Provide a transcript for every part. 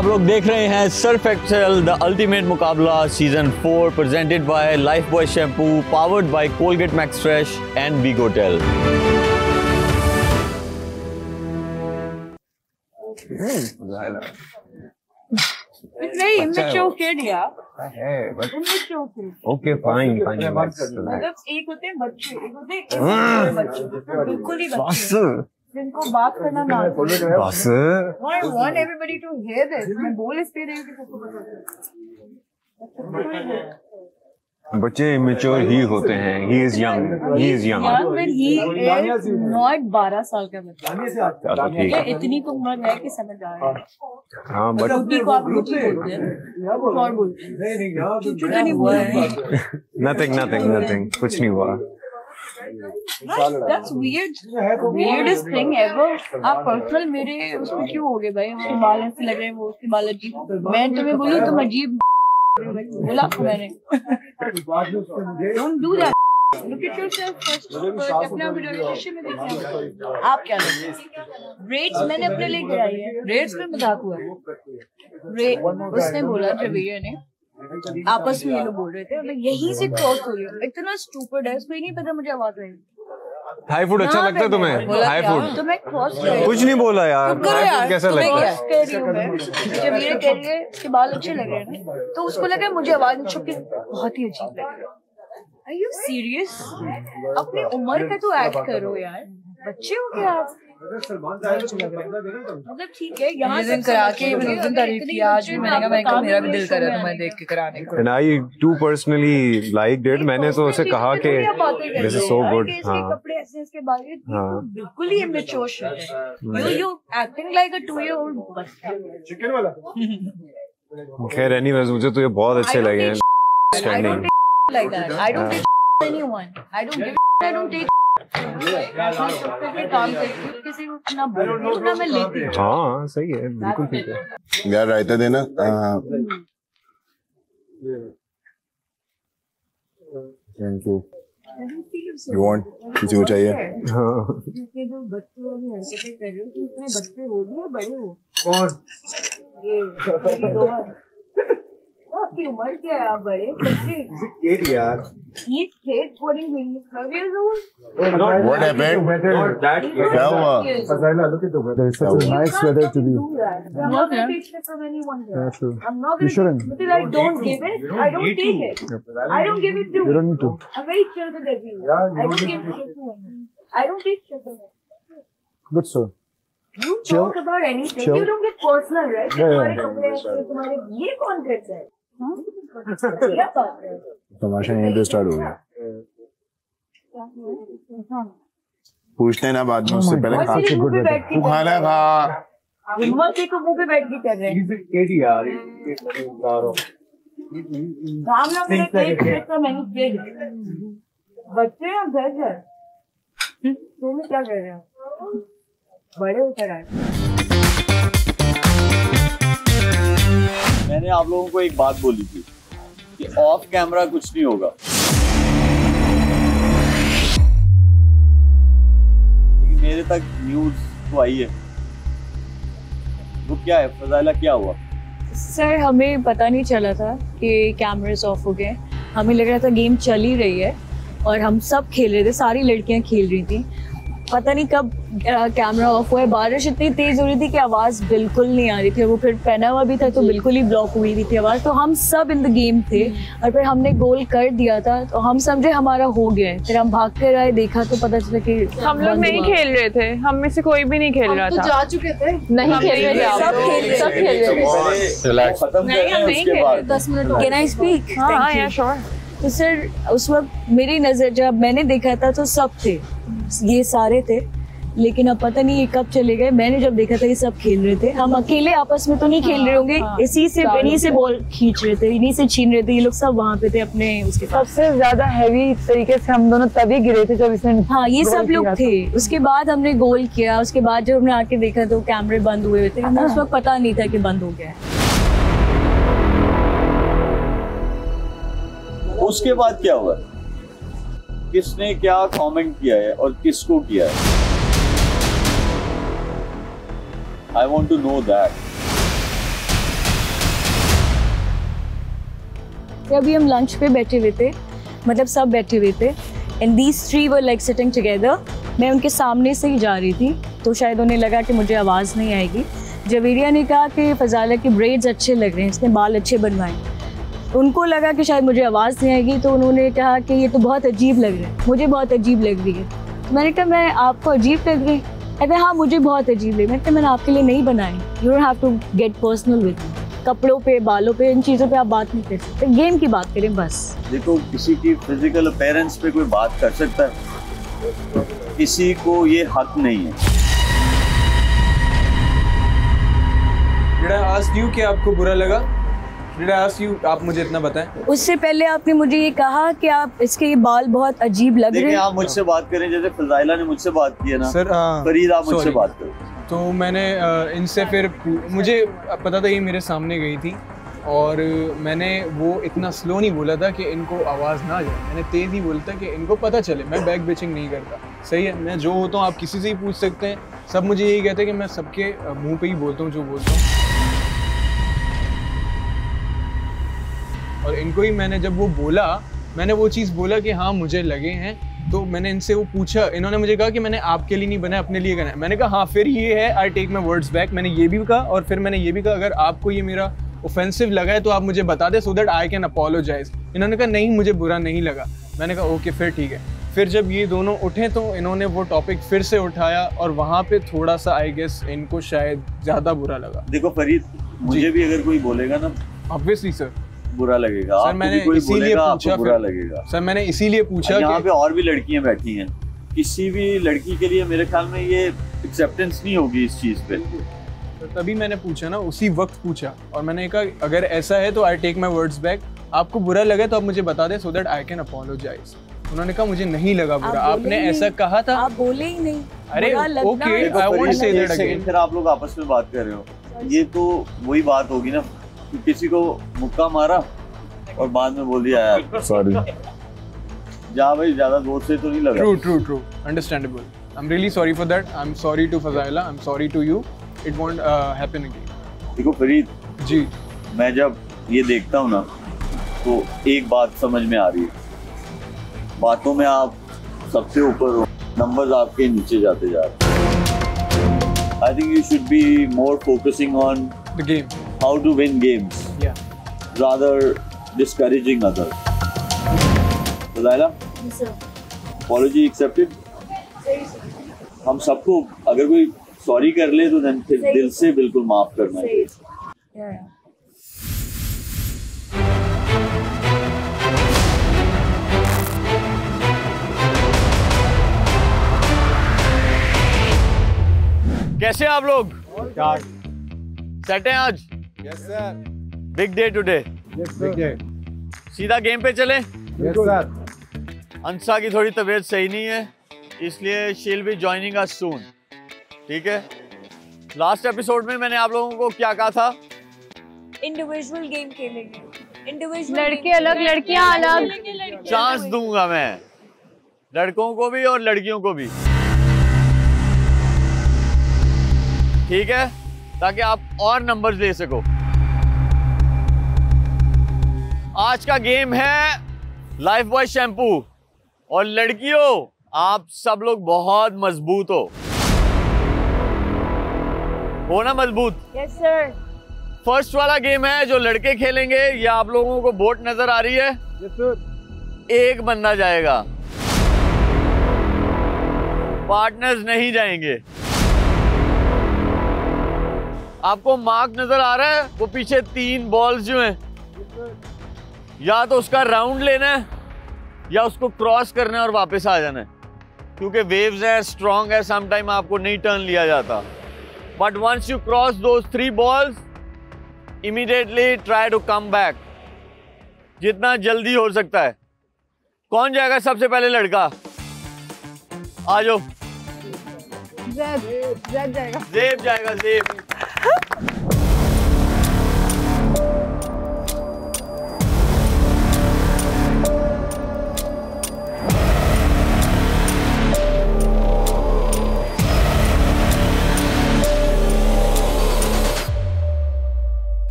लोग देख रहे हैं सर्फ एक्सेल द अल्टीमेट मुकाबला season 4 presented by Lifebuoy shampoo powered by Colgate Max Fresh and बीगोटेल। नहीं इमेच्योर kid यार है but immature kid okay fine fine मतलब एक होते हैं बच्चे एक होते हैं बच्चे बिल्कुल ही बच्चे जिनको बात करना ना आए। बस I want everybody to hear this। मैं बोल इसलिए रही हूँ कि सबको पता चले। बच्चे इमेच्योर ही होते हैं। He is young Young when he is not 12 साल का बच्चा। ठीक है इतनी तो उम्र है कि समझ आ रहा है। हाँ बट रुकी को आप रुकी बोलते हैं और बोलते हैं चुचू तो नहीं बोल रहे। नथिंग कुछ नहीं हुआ। That's weird, weirdest thing ever। आप पर्सनल मेरे उसमें क्यों हो गए भाई? उसके बाल ऐसे लग रहे हैं, वो उसके बाल अजीब। मैं तुम्हें बोलूँ तुम अजीब बोला मैंने। Don't do that। Look at yourself first। अपना रिलेशनशिप में देखिए आप क्या लगते हैं? रेट्स मैंने अपने लिए गिराई है। रेट्स में मजाक हुआ है। उसने बोला जवेरिया ने आपस में ये लोग बोल रहे थे और मैं यहीं से क्रॉस हो रही हूँ। इतना स्टूपिड है, उसको ही नहीं पता मुझे आवाज आई। हाई फूड अच्छा लगता है तुम्हें? हाई फूड तो मैं क्रॉस कुछ नहीं बोला यार। हाई फूड कैसा लगता है? कह रही हूँ मैं जब ये कह रही है उसके बाल अच्छे लग रहे हैं ना तो उसको लगा मुझे आवाज छुप के बहुत ही अजीब लग रहा है। Are you serious? अपनी उम्र का तो एक्ट करो यार, बच्चे हो क्या आप? मतलब ठीक है यहाँ से करा के मैंने उस दिन तारीफ की, आज भी मैंने कहा मेरा भी दिल कर रहा था मैं देख के कराने को। And I too personally liked it। मैंने तो उसे कहा कि this is so good। हाँ कपड़े ऐसे इसके बारे में बिल्कुल ही immature shit है। You acting like a 2-year-old बच्चा। खैर एनीवेज मुझे तो ये बहुत अच्छे लगे हैं। I don't take like that। I don't take anyone। I don't give I don't take काम करती किसी को ना बोलूं ना मैं लेती हूँ। हाँ सही है बिल्कुल ठीक है यार रायता देना। Thank you. यू वांट किसी को चाहिए? हाँ ये जो बच्चे वाली हरकतें कर रहे हो कि इतने बच्चे हो गए बड़े हो। कौन? ये आपकी उम्र क्या है? आप बड़े बच्चे यार He's kid 12 years old। What happened? क्या हुआ? Look at the weather. It's such a nice weather to be. I'm not going to take shit from anyone here. Yeah, true. I'm not You going shouldn't. to because I don't give it. I don't take it. I don't give it to You don't need to. I'm very chill with everyone. I don't give shit to anyone. I don't take shit from anyone. Good sir. You Chill. talk about anything. Chill. You don't get personal, right? Yeah, तुम्हारे कपड़े ऐसे, तुम्हारे ये कौन करता है? क्या बात है? तमाशा यहीं पे स्टार्ट हो गया। पूछते हैं ना बाद में, उससे पहले खा मुंह पे बैठ के खाना खा। हिम्मत से तो मुंह पे बैठ के कर रहे हैं। काम ना मेरे पेट का मैंने पेट बच्चे हैं घर तुम क्या कर रहे हो? बड़े उतर आए। मैंने आप लोगों को एक बात बोली थी कि ऑफ कैमरा कुछ नहीं होगा, लेकिन मेरे तक न्यूज़ तो आई है। वो क्या है फजाइला, क्या हुआ? सर हमें पता नहीं चला था कि कैमरास ऑफ हो गए। हमें लग रहा था गेम चल ही रही है और हम सब खेल रहे थे, सारी लड़कियां खेल रही थी। पता नहीं कब कैमरा ऑफ हुआ है। बारिश इतनी तेज हो रही थी कि आवाज़ बिल्कुल नहीं आ रही थी। वो फिर पहना हुआ भी था तो बिल्कुल ही ब्लॉक हुई हुई थी आवाज़। तो हम सब इन द गेम थे और फिर हमने गोल कर दिया था तो हम समझे हमारा हो गया है। फिर हम भाग कर आए, देखा तो पता चला कि हम लोग नहीं खेल रहे थे, हम में से कोई भी नहीं खेल रहा था। जा चुके थे, नहीं खेल रहे थे, सब खेल रहे थे। खत्म कर रहे हैं उसके बाद 10 मिनट। Can I speak? हाँ या श्योर। तो सर उस वक्त मेरी नज़र जब मैंने देखा था तो सब थे, ये सारे थे, लेकिन अब पता नहीं ये कब चले गए। मैंने जब देखा था ये सब खेल रहे थे। हम अकेले आपस में तो नहीं खेल रहे होंगे, इसी से इन्हीं से बॉल खींच रहे थे, इन्हीं से छीन रहे थे। ये लोग सब वहाँ पे थे अपने उसके पास। सबसे ज्यादा हैवी तरीके से हम दोनों तभी गिरे थे जब इसने हाँ ये सब लोग थे। उसके बाद हमने गोल किया, उसके बाद जब हमने आके देखा तो कैमरे बंद हुए थे। हमें उस वक्त पता नहीं था कि बंद हो गया है। उसके बाद क्या हुआ? किसने क्या कमेंट किया है और किसको किया है? I want to know that. अभी हम लंच पे बैठे हुए थे, मतलब सब बैठे हुए थे, and these three were like sitting together. मैं उनके सामने से ही जा रही थी, तो शायद उन्हें लगा कि मुझे आवाज़ नहीं आएगी। जवेरिया ने कहा कि फ़ज़ाइला के ब्रेड्स अच्छे लग रहे हैं, इसने बाल अच्छे बनवाए। उनको लगा कि शायद मुझे आवाज़ नहीं आएगी, तो उन्होंने कहा कि ये तो बहुत अजीब लग रहा है, मुझे बहुत अजीब लग रही है। मैंने कहा मैं आपको अजीब लग रही है? कहते हाँ मुझे बहुत अजीब लग रही है। मैंने कहा मैंने आपके लिए नहीं बनाए, you don't have to get personal with me. कपड़ों पे, बालों पे, इन चीज़ों पे आप बात नहीं कर सकते, गेम की बात करें बस। देखो, किसी की फिजिकल अपीयरेंस पे कोई बात कर सकता है, किसी को ये हक नहीं है। Did I ask you कि आपको बुरा लगा? Did I ask you? आप मुझे इतना बताएं। उससे पहले आपने मुझे ये कहा कि आप इसके ये बाल बहुत अजीब लग रहे हैं। आप मुझसे बात करें जैसे फज़ाइला ने मुझसे बात की है ना सर, फरीद आप मुझसे बात करें। तो मैंने इनसे फिर मुझे पता था ये मेरे सामने गई थी, और मैंने वो इतना स्लो नहीं बोला था कि इनको आवाज़ ना जाए, मैंने तेज़ ही बोला था कि इनको पता चले मैं बैक बिचिंग नहीं करता। सही है, मैं जो होता हूँ आप किसी से ही पूछ सकते हैं, सब मुझे यही कहते हैं कि मैं सबके मुंह पे ही बोलता हूँ जो बोलता हूँ। और इनको ही मैंने जब वो बोला, मैंने वो चीज़ बोला कि हाँ मुझे लगे हैं, तो मैंने इनसे वो पूछा, इन्होंने मुझे कहा कि मैंने आपके लिए नहीं बनाया, अपने लिए करना है। मैंने कहा हाँ फिर ये है, I take my words back. मैंने ये भी कहा, और फिर मैंने ये भी कहा अगर आपको ये मेरा ऑफेंसिव लगा है तो आप मुझे बता दें, so that I can apologise. इन्होंने कहा नहीं मुझे बुरा नहीं लगा। मैंने कहा ओके फिर ठीक है। फिर जब ये दोनों उठे तो इन्होंने वो टॉपिक फिर से उठाया, और वहाँ पे थोड़ा सा आई गेस इनको शायद ज़्यादा बुरा लगा। देखो फरीद, मुझे भी अगर कोई बोलेगा ना ऑब्वियसली सर बुरा लगेगा। सर मैंने इसीलिए पूछा, बुरा लगेगा सर मैंने इसीलिए पूछा। यहाँ पे और भी लड़कियां बैठी हैं, किसी भी लड़की के लिए मेरे ख्याल में ये एक्सेप्टेंस नहीं होगी इस चीज़ पे। तो तभी मैंने पूछा ना, उसी वक्त पूछा, और मैंने कहा अगर ऐसा है तो I take my words back. आपको बुरा लगे तो आप मुझे बता दें, so that I can apologise. उन्होंने कहा मुझे नहीं लगा बुरा, आपने ऐसा कहा था। आप बोले ही नहीं। अरे okay, I won't say that again. फिर आप लोग आपस में बात कर रहे हो, ये तो वही बात होगी ना कि किसी को मुक्का मारा और बाद में बोल दिया यार सॉरी। जा भाई, ज्यादा जोर से तो नहीं लगा। True understandable. I am really sorry for that. I am sorry to Fazila, I am sorry to you, it won't happen again. देखो फरीद जी, मैं जब ये देखता हूँ ना तो एक बात समझ में आ रही है, बातों में आप सबसे ऊपर हो, नंबर्स आपके नीचे जाते जा रहे। I think you should be more focusing on the game, how to win games, rather discouraging others. Fazaila, apology accepted? हम सबको अगर कोई सॉरी कर ले तो फिर दिल से बिल्कुल माफ करना है। कैसे आप लोग? सेट हैं आज? Yes sir. Big day today. Yes sir. Big day. सीधा गेम पे चलें? Yes sir. अंसा की थोड़ी तबीयत सही नहीं है, इसलिए she will be joining us soon. ठीक है, लास्ट एपिसोड में मैंने आप लोगों को क्या कहा था? इंडिविजुअल गेम खेलेंगे, इंडिविजुअल लड़के अलग, लड़कियां अलग। चांस दूंगा मैं लड़कों को भी और लड़कियों को भी, ठीक है, ताकि आप और नंबर्स ले सको। आज का गेम है लाइफ बॉय शैम्पू, और लड़कियों आप सब लोग बहुत मजबूत हो ना मजबूत? Yes sir. फर्स्ट वाला गेम है जो लड़के खेलेंगे। ये आप लोगों को बोट नजर आ रही है? Yes sir. एक बनना जाएगा, पार्टनर्स नहीं जाएंगे। आपको मार्क नजर आ रहा है? वो पीछे 3 बॉल्स जो हैं, या तो उसका राउंड लेना है या उसको क्रॉस करना है और वापस आ जाना है, क्योंकि वेव्स है, स्ट्रॉन्ग है, सम टाइम आपको नहीं टर्न लिया जाता। But once you cross those 3 balls, immediately try to come back जितना जल्दी हो सकता है। कौन जाएगा सबसे पहले? लड़का आ जाओ। ज़ेब जाएगा। ज़ेब जाएगा, ज़ेब।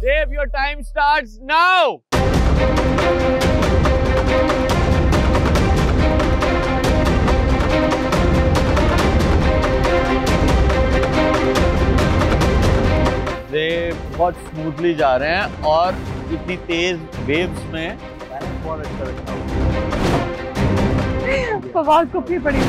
Dave, your time starts now. बहुत स्मूथली जा रहे हैं और इतनी तेज वेव्स में बहुत अच्छा लगता है। फवाद को भी पड़ी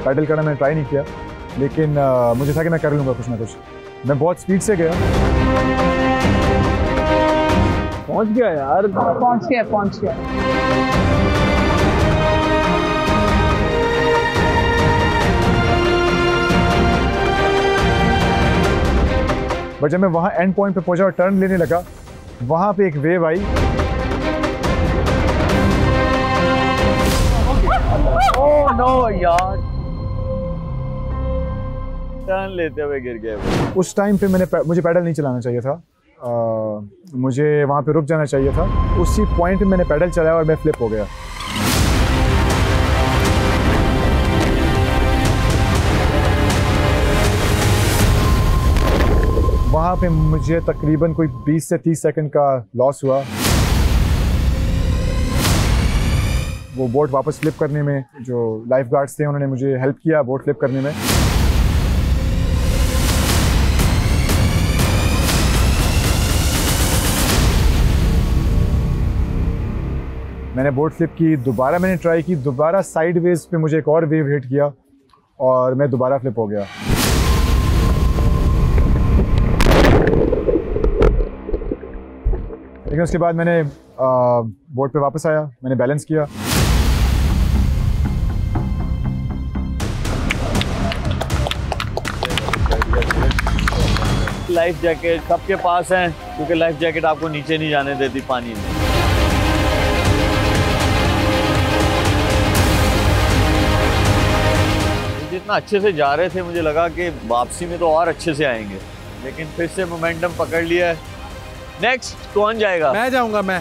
पैडल करना मैंने ट्राई नहीं किया, लेकिन मुझे था कि मैं कर लूँगा कुछ ना कुछ। मैं बहुत स्पीड से गया, पहुंच गया यार, पहुंच गया। बट जब मैं वहाँ एंड पॉइंट पे पहुंचा और टर्न लेने लगा, वहाँ पे एक वेव आई। ओह नो यार, टर्न लेते हुए गिर गए वो। उस टाइम पे मुझे पैडल नहीं चलाना चाहिए था, मुझे वहाँ पे रुक जाना चाहिए था। उसी पॉइंट पे मैंने पैडल चलाया और मैं फ्लिप हो गया। वहाँ पे मुझे तकरीबन कोई 20 से 30 सेकंड का लॉस हुआ। वो बोट वापस फ्लिप करने में जो लाइफ गार्ड्स थे उन्होंने मुझे हेल्प किया बोट फ्लिप करने में। मैंने बोट फ्लिप की, दोबारा मैंने ट्राई की, दोबारा साइड वेज पे मुझे एक और वेव हिट किया और मैं दोबारा फ्लिप हो गया। लेकिन उसके बाद मैंने बोट पे वापस आया, मैंने बैलेंस किया। लाइफ जैकेट सबके पास है, क्योंकि लाइफ जैकेट आपको नीचे नहीं जाने देती पानी में। जितना अच्छे से जा रहे थे मुझे लगा कि वापसी में तो और अच्छे से आएंगे, लेकिन फिर से मोमेंटम पकड़ लिया है। नेक्स्ट कौन जाएगा? मैं जाऊंगा। मैं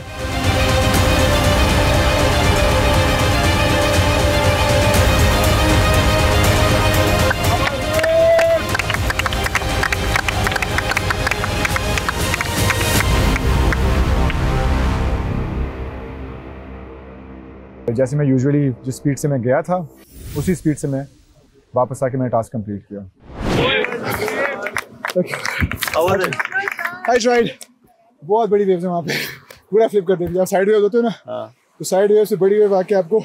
जैसे मैं यूजुअली जिस स्पीड से मैं गया था उसी स्पीड से मैं वापस आके मैंने टास्क कंप्लीट किया। I tried. बहुत बड़ी वेव्स है वहाँ पे, पूरा फ्लिप कर देती है। आप साइड वेव होते हो ना, तो साइड वेव से बड़ी वेव आके आपको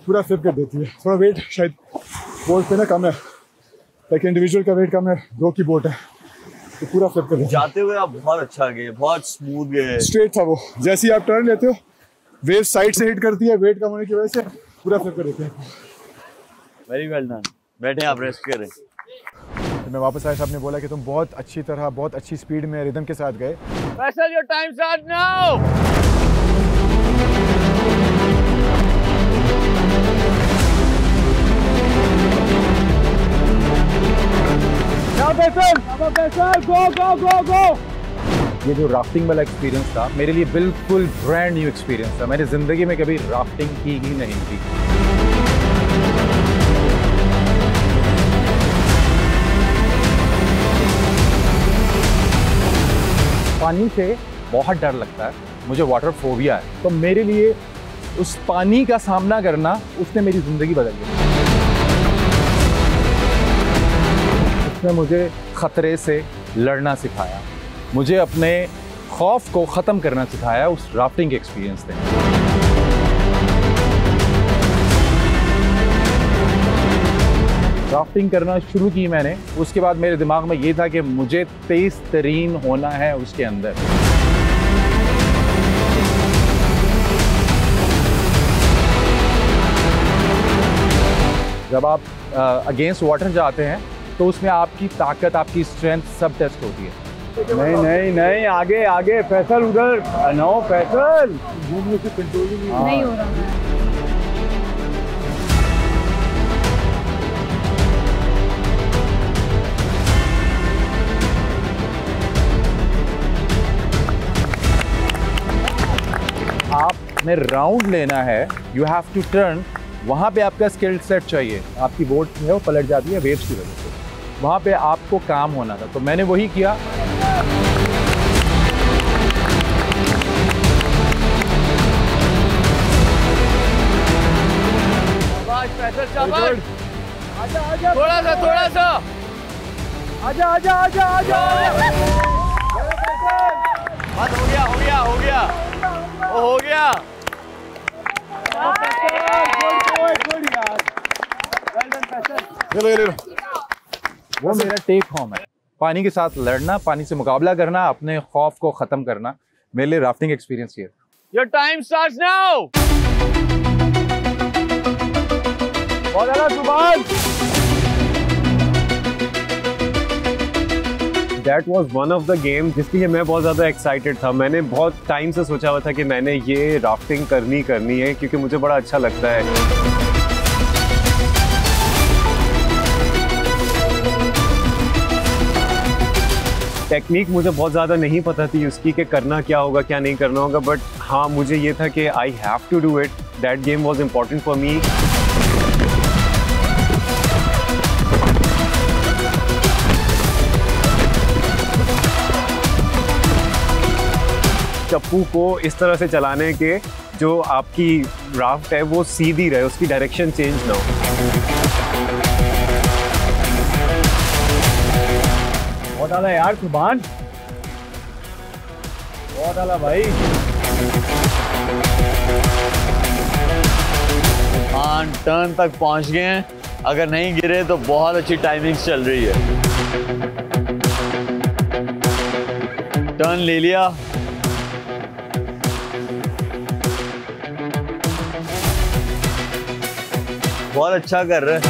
पूरा फ्लिप कर देती है। थोड़ा वेट शायद बोट पे ना कम है, लाइक इंडिविजुअल का वेट कम है, दो की बोट है, तो पूरा फ्लिप कर देती है। जाते हुए आप बहुत अच्छा गए, बहुत स्मूथ गए। स्ट्रेट था वो, जैसे ही आप टर्न लेते हो वेव साइड से हिट करती है, वेट कम होने की वजह से पूरा फ्लिप कर देते हैं। Very well done. बैठे आप रेस्ट करें। तो मैं वापस आया, साहब ने बोला कि तुम बहुत अच्छी तरह, बहुत अच्छी स्पीड में, रिदम के साथ गए। Faisal, your time start now. Go go go go. ये जो राफ्टिंग वाला एक्सपीरियंस था मेरे लिए बिल्कुल ब्रांड न्यू एक्सपीरियंस था। मैंने ज़िंदगी में कभी राफ्टिंग की ही नहीं थी। पानी से बहुत डर लगता है, मुझे वाटर फोबिया है, तो मेरे लिए उस पानी का सामना करना उसने मेरी ज़िंदगी बदल दी। उसने मुझे ख़तरे से लड़ना सिखाया, मुझे अपने खौफ को ख़त्म करना सिखाया उस राफ्टिंग एक्सपीरियंस ने। राफ्टिंग करना शुरू की मैंने, उसके बाद मेरे दिमाग में ये था कि मुझे तेज़ तरीन होना है उसके अंदर। जब आप अगेंस्ट वाटर जाते हैं तो उसमें आपकी ताकत, आपकी स्ट्रेंथ सब टेस्ट होती है। नहीं नहीं नहीं, आगे आगे फैसल, उधर नो फैसल, घूमने से कंट्रोल नहीं हो रहा है। आपने राउंड लेना है, यू हैव टू टर्न वहाँ पे आपका स्किल सेट चाहिए। आपकी बोट जो है वो पलट जाती है वेव्स की वजह से, वहाँ पे आपको काम होना था, तो मैंने वही किया। थोड़ा सा आजा। बस हो गया। हो गया। वो मेरा टेक होम है। पानी के साथ लड़ना, पानी से मुकाबला करना, अपने खौफ को खत्म करना, मेरे लिए राफ्टिंग एक्सपीरियंस ये। Your time starts now. बहुत ज़्यादा सुभान। That was one of the games जिसके लिए मैं बहुत ज़्यादा एक्साइटेड था। मैंने बहुत टाइम से सोचा हुआ था कि मैंने ये राफ्टिंग करनी है, क्योंकि मुझे बड़ा अच्छा लगता है। टेक्निक मुझे बहुत ज़्यादा नहीं पता थी उसकी कि करना क्या होगा, क्या नहीं करना होगा, बट हाँ मुझे ये था कि I have to do it. That game was important for me. चप्पू को इस तरह से चलाने के जो आपकी राफ्ट है वो सीधी रहे, उसकी डायरेक्शन चेंज ना हो। बहुत आला यार सुभान, बहुत आला भाई। टर्न तक पहुंच गए हैं, अगर नहीं गिरे तो बहुत अच्छी टाइमिंग चल रही है। टर्न ले लिया, बहुत अच्छा कर रहे हैं।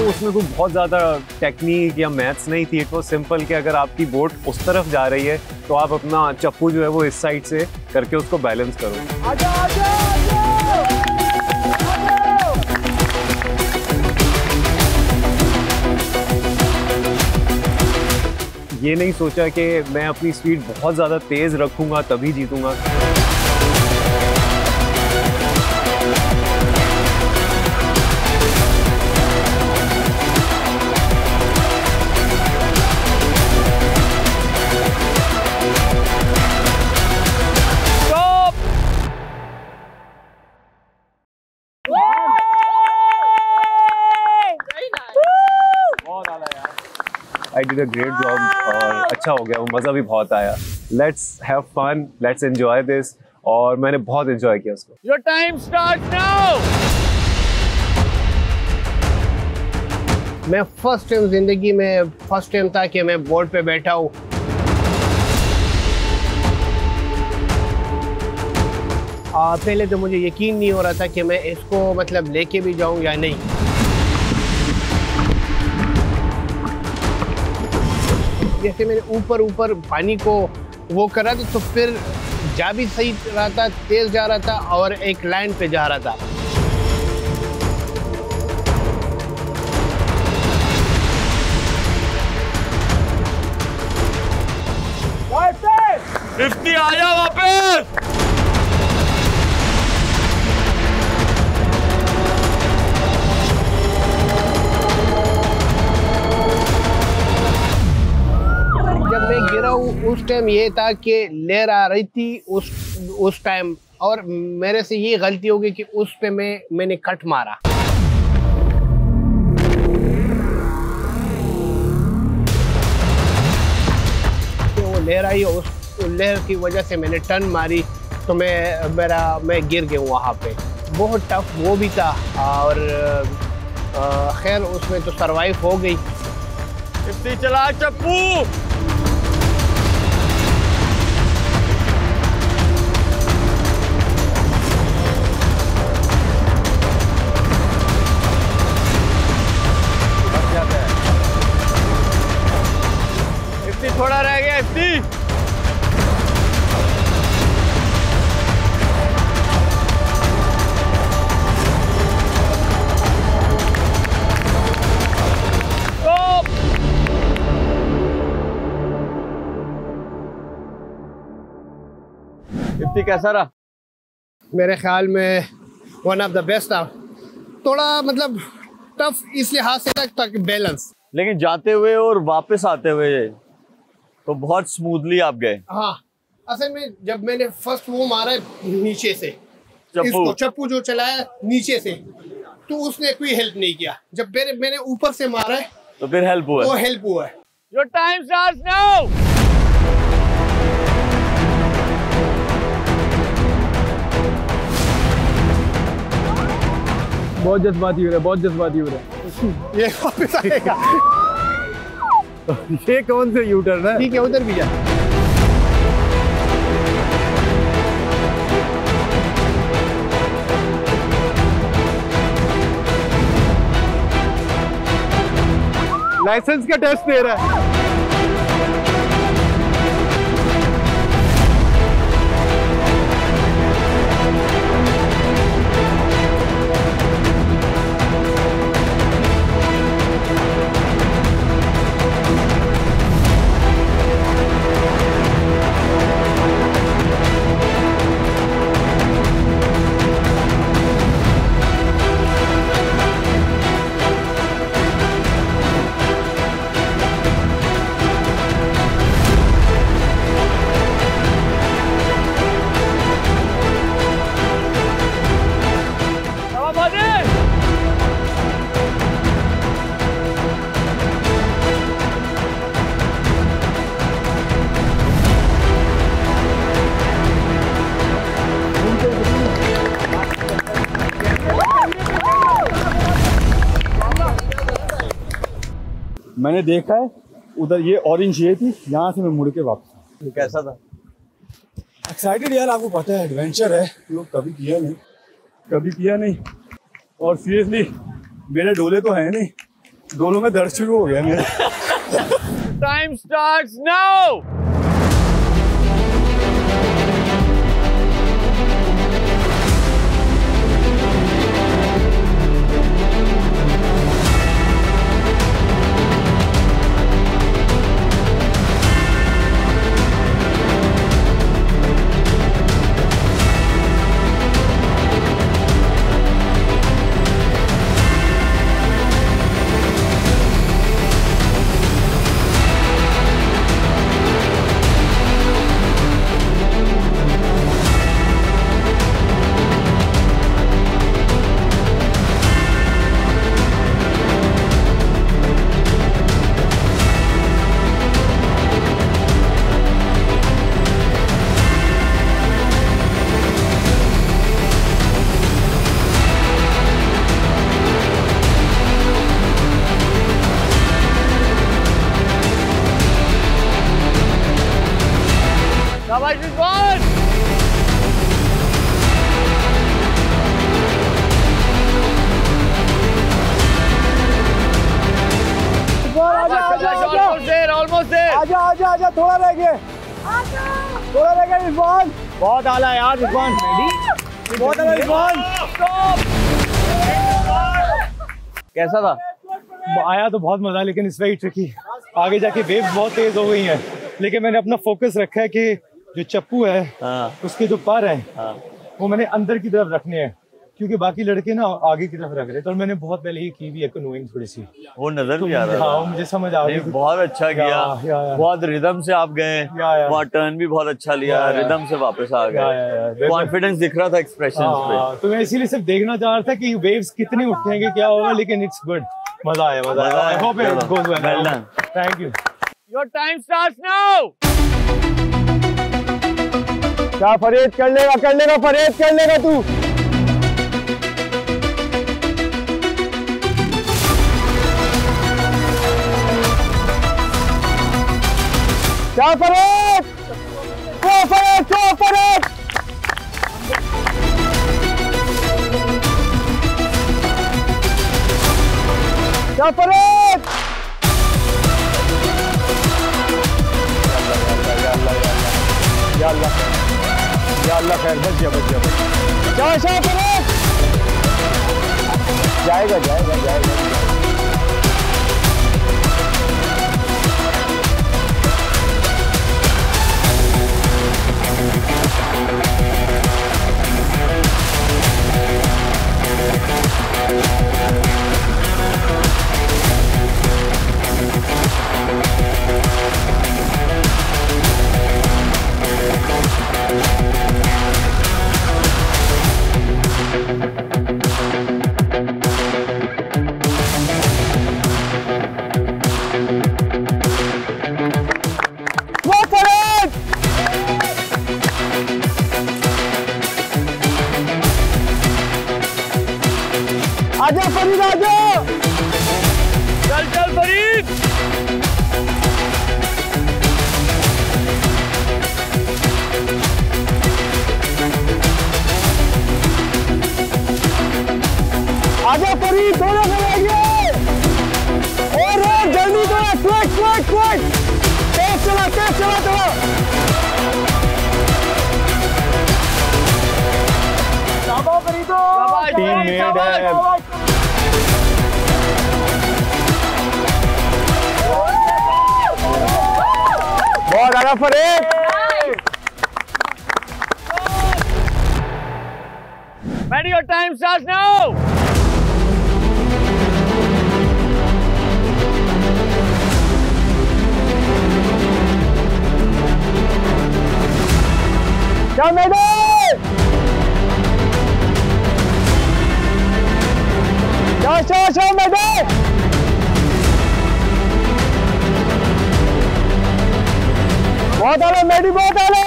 उसमें कोई बहुत ज़्यादा टेक्निक या मैथ्स नहीं थी। इट वो सिंपल कि अगर आपकी बोट उस तरफ जा रही है तो आप अपना चप्पू जो है वो इस साइड से करके उसको बैलेंस करो। आजा, आजा, आजा। ये नहीं सोचा कि मैं अपनी स्पीड बहुत ज़्यादा तेज़ रखूँगा तभी जीतूँगा। I did a great job और अच्छा हो गया, मज़ा भी बहुत आया। Let's have fun, let's enjoy this और मैंने बहुत enjoy किया उसको। Your time starts now. मैं फर्स्ट टाइम जिंदगी में फर्स्ट टाइम था कि मैं बोर्ड पे बैठा हूँ। पहले तो मुझे यकीन नहीं हो रहा था कि मैं इसको मतलब लेके भी जाऊँ या नहीं। जैसे मैंने ऊपर पानी को वो करा तो फिर जा भी सही रहा था, तेज जा रहा था और एक लाइन पे जा रहा था। इफ्ती आया वापस। जब मैं गिरा हूँ उस टाइम ये था कि लहर आ रही थी उस टाइम, और मेरे से ये गलती हो गई कि उस पे मैंने कट मारा। तो वो लहर आई, उस लहर की वजह से मैंने टर्न मारी तो मैं गिर गया वहाँ पे। बहुत टफ वो भी था और खैर उसमें तो सरवाइव हो गई। इफ्ती चला चप्पू। थोड़ा रह गया इफ्ती। कुश्ती कैसा रहा? मेरे ख्याल में वन ऑफ द बेस्ट था। थोड़ा मतलब टफ इस लिहाज से था कि बैलेंस, लेकिन जाते हुए और वापस आते हुए तो बहुत स्मूथली आप गए। हाँ, असल में जब मैंने फर्स्ट वो मारा नीचे से, इसको चप्पू जो चलाया नीचे से, तो उसने कोई हेल्प नहीं किया। जब मैंने ऊपर से मारा है तो फिर हेल्प हुआ, वो हेल्प हुआ है। Your time starts now. बहुत जज्बाती हो रहा है, बहुत जज्बाती हो रहा है। ये वापस आएगा। ये कौन से यू टर्न है? ठीक है, उधर भी जा। लाइसेंस का टेस्ट दे रहा है। मैंने देखा है उधर ये ऑरेंज ये थी, यहाँ से मैं मुड़ के वापस। कैसा था? एक्साइटेड यार, आपको पता है एडवेंचर है, लोग कभी किया नहीं। और सीरियसली मेरे डोले तो है नहीं, डोलों में दर्द शुरू हो गया मेरा। Time starts now. आजा, थोड़ा रह गया रिजवान। बहुत आला है यार रिजवान, बहुत आला रिजवान। कैसा था? आया तो बहुत मजा, लेकिन इस वेरी ट्रिकी। आगे जाके वेव्स बहुत तेज हो गई हैं, लेकिन मैंने अपना फोकस रखा है कि जो चप्पू है उसके जो पर हैं वो मैंने अंदर की तरफ रखने हैं, क्योंकि बाकी लड़के ना आगे की तरफ रख रहे थे। और मैंने बहुत पहले ही की भी है कनोइंग थोड़ी सी, वो नजर भी आ रहा था। हाँ, मुझे समझ आ रही। बहुत अच्छा किया, बहुत रिदम से आप गए, वहाँ टर्न भी बहुत अच्छा लिया, रिदम से वापस आ गए, कॉन्फिडेंस दिख रहा था एक्सप्रेशंस पे। तो मैं इसीलिए सिर्फ देखना चाह रहा था कि वेव्स कितने उठेंगे, क्या होगा, लेकिन इट्स गुड, मजा आया। I hope it goes well. Well done, thank you. Your time starts now. क्या फरेद कर लेगा फरेद कर लेगा तू। क्या फरेद, क्या फरेद। क्या फरेद। या अल्लाह खैर, बच गया। क्या फरेद। जाएगा। टीममेट है। बहुत आगा Farid. Ready, your time starts now. Go Mehdi! Go Mehdi! बहुत आला मेडी, बहुत आला।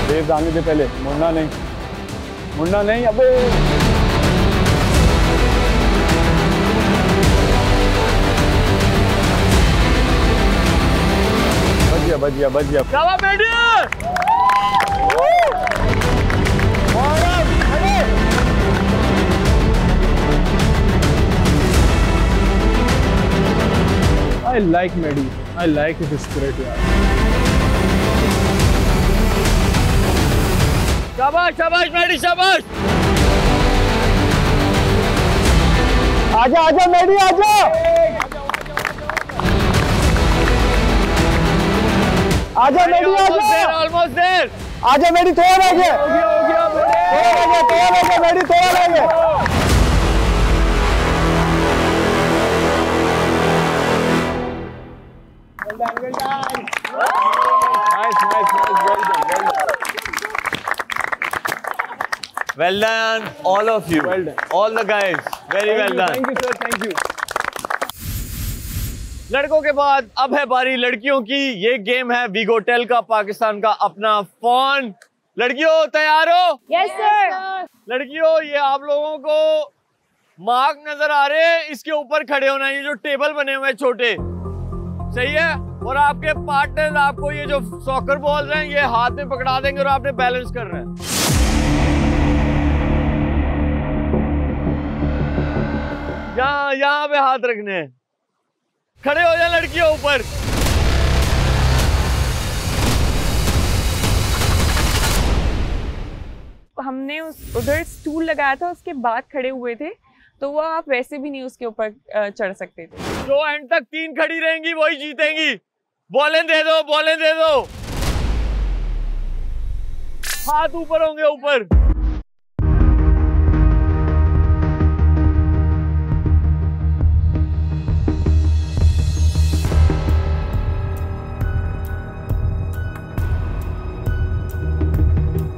वेव आने से पहले मुड़ना नहीं अबे। बच गया। Come on, Mehdi! I like Mehdi. I like his spirit, यार। शाबाश Mehdi, शाबाश। आजा Mehdi, आजा। आजा Mehdi, आजा। Almost there. आजा Mehdi, थोड़ा आगे। Mehdi, थोड़ा आगे। Well done. Nice, Well done, all of you. Well done. All the guys. Very well done. Thank you, sir. Thank you. लड़कों के बाद अब है बारी लड़कियों की। ये गेम है वीगोटेल का, पाकिस्तान का अपना फोन। लड़कियों तैयार हो? Yes sir. लड़कियों, ये आप लोगों को मार्क नजर आ रहे हैं, इसके ऊपर खड़े होना है। ये जो टेबल बने हुए हैं छोटे, सही है। और आपके पार्टनर आपको ये जो सॉकर बॉल हैं ये हाथ में पकड़ा देंगे और आपने बैलेंस करना है। यहाँ पे हाथ रखने हैं। खड़े हो जाए लड़कियों ऊपर। हमने उधर स्टूल लगाया था, उसके बाद खड़े हुए थे, तो वो आप वैसे भी नहीं उसके ऊपर चढ़ सकते थे। जो एंड तक 3 खड़ी रहेंगी वही जीतेंगी। बॉलें दे दो। हाथ ऊपर होंगे, ऊपर।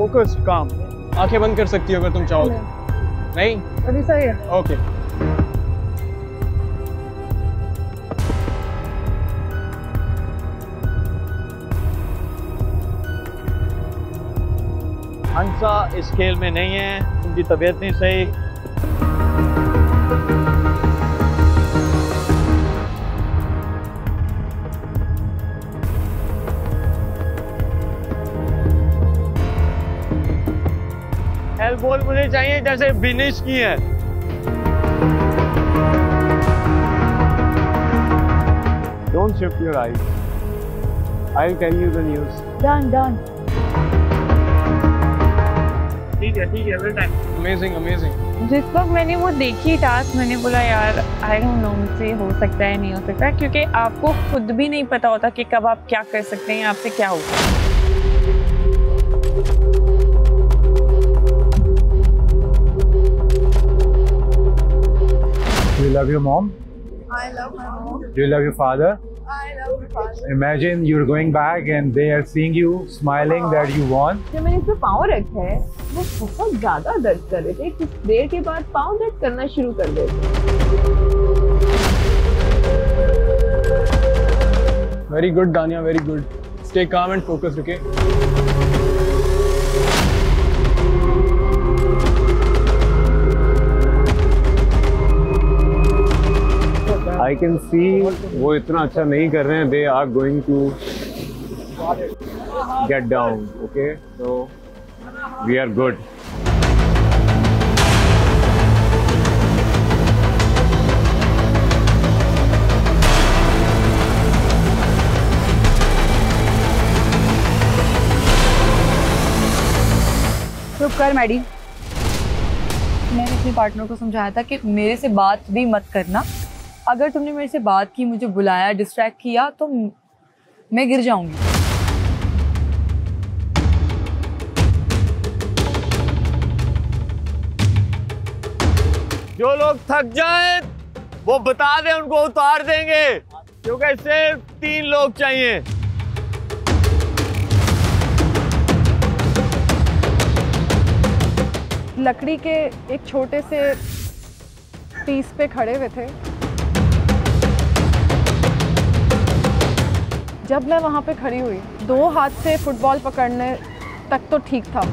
फोकस, काम। आंखें बंद कर सकती हो अगर तुम चाहो तो। नहीं? अभी सही है। ओके। हंसा इस खेल में नहीं है, उनकी तबीयत नहीं सही। हेल्प बॉल मुझे चाहिए जैसे फिनिश की है। Don't shift your eyes. I'll tell you the news. Done. ठीक है, वेल टाइम। अमेजिंग। जिस वक्त मैंने वो देखी टास्क, मैंने बोला यार आई डोंट नो, मुझसे हो सकता है नहीं हो सकता, क्योंकि आपको खुद भी नहीं पता होता कि कब आप क्या कर सकते हैं, आपसे क्या होगा। Do you love your mom? I love my mom. Do you love your father? I love my father. Imagine you're going back and they are seeing you smiling that you won. जब मैंने इस पे पाँव रखा है, वो बहुत ज्यादा दर्द कर रहे थे। कुछ देर के बाद पाँव दर्द करना शुरू कर देते। Very good, Dania. Very good. Stay calm and focused, okay? I can see वो इतना अच्छा नहीं कर रहे हैं. They are going to get down. Okay, so we are good. कर मैडी। मैंने अपने पार्टनर को समझाया था कि मेरे से बात भी मत करना, अगर तुमने मेरे से बात की, मुझे बुलाया, डिस्ट्रैक्ट किया तो मैं गिर जाऊंगी। जो लोग थक जाएं वो बता दें, उनको उतार देंगे, क्योंकि सिर्फ 3 लोग चाहिए। लकड़ी के एक छोटे से पीस पे खड़े हुए थे। जब मैं वहाँ पे खड़ी हुई, 2 हाथ से फुटबॉल पकड़ने तक तो ठीक था।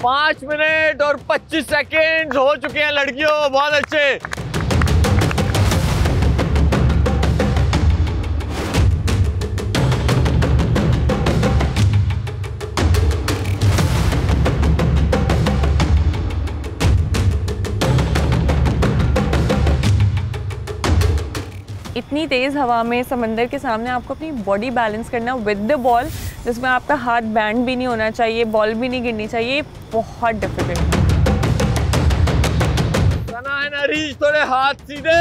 पाँच मिनट और 25 सेकेंड हो चुके हैं लड़कियों, बहुत अच्छे। इतनी तेज़ हवा में समंदर के सामने आपको अपनी बॉडी बैलेंस करना विद द बॉल, जिसमें आपका हाथ बैंड भी नहीं होना चाहिए, बॉल भी नहीं गिरनी चाहिए, बहुत डिफिकल्ट। थोड़े हाथ सीधे।